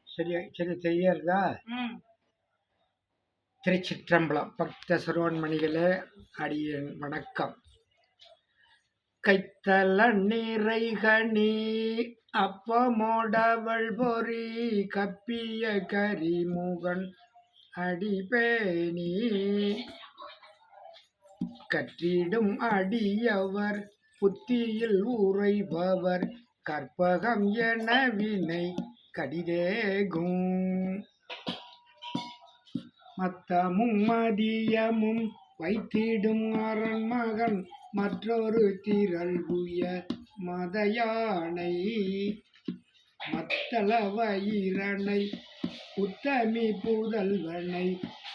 சரியா சரி தெரியாதா? திருச்சிற்றம்பலம். பக்த சிரோன்மணிகளே, அடியேன் வணக்கம். கைத்தல நிறைகனி அப்பமோடவள் பொறி கப்பிய கரிமுகன் அடிபேணி கற்றிடும் அடியவர் புத்தியில் உரைபவர் கற்பகம் என வினை கடிதேகும் மத்தமும் மதியமும் வைத்திடும் அரண்மகன் மற்றொரு திரள் உய மதயானை மத்தள வயிரனை உத்தமி புதல்வனை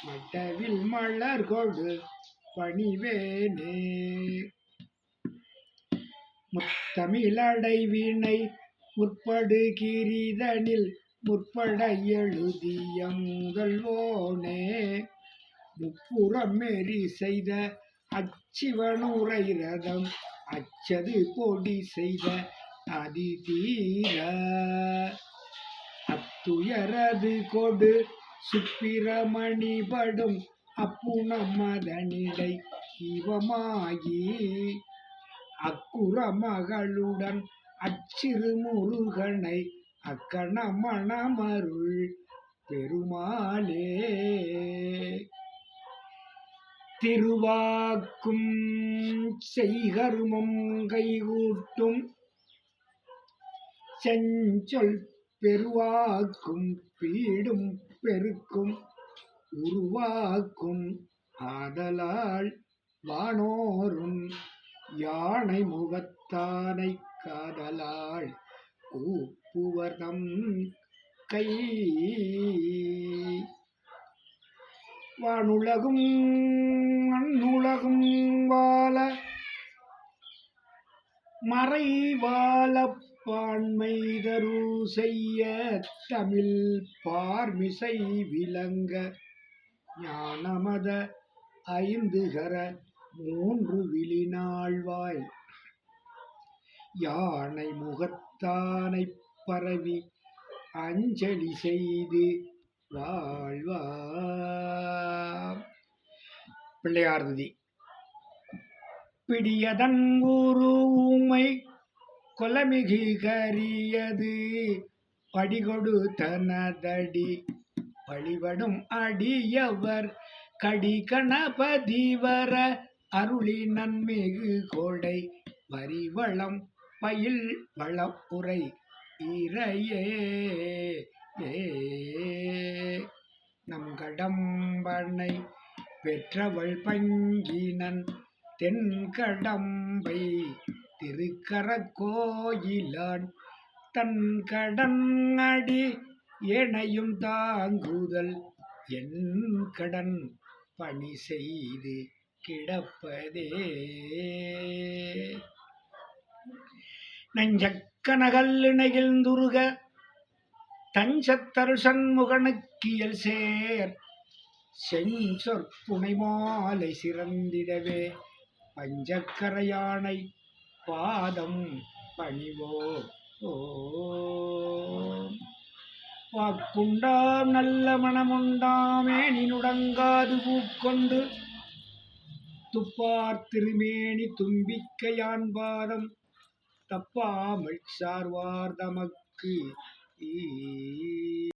மட்டவில் மலர் கொடு பணிவேனே முத்தமிழடைவினை முற்படு கிரிதனில் முற்பட எழுதிய முதல்வோனே முப்புறம் மெறி செய்த அச்சிவனுரை ரதம் அச்சது பொடி செய்த அதிதீர அத்துயரது கொடு சுப்பிரமணிபடும் அப்புணம் மதனிடை இவமாகி அக்குற மகளுடன் அச்சிறு முருகனை அக்கண மணமருள் பெருமாளே திருவாக்கும் செய்கருமம் கைகூட்டும் செஞ்சொல் பெருவாக்கும் பீடும் பெருக்கும் உருவாக்கும் ஆதலால் வானோரும் யானை முகத்தானை காதலால் கூப்புவதம் கை வானுலகும் மண்ணுலகும் வாழ மறை வாழ பான்மை தரு செய்ய தமிழ் பார்மிசை விளங்க ஞானமத ஐந்துகர மூன்று விழினாழ்வாய் யானை முகத்தானை பரவி அஞ்சலி செய்து வாழ்வார். பிள்ளையார்தி. பிடியதன் ஊரு ஊமை கொலமிகு கரியது படிகொடு தனதடி வழிபடும் அடியவர் கடி கணபதி வர அருளி நன்மிகு கொடை வரிவளம் பயில் வளப்புரை இறையே நம் கடம்பனை பெற்றவள் பங்கினன் தென்கடம்பை திருக்கர கோயிலான் தன் கடன் அடி ஏனையும் தாங்குதல் என் கடன் பணி செய்து கிடப்பதே நஞ்சக்கனகல் நெகிழ்ந்துருக தஞ்சத்தரு சண்முகனுக்கியல் சேர் செஞ்சொற்புனை மாலை சிறந்திடவே பஞ்சக்கரையானை பாதம் பணிவோ வாக்குண்டாம் நல்ல மனமுண்டாமே நினுடங்காது பூக்கொண்டு துப்பார் திருமேனி தும்பிக்கையான் பாதம் தப்பாமல் சார்வார் தமக்கு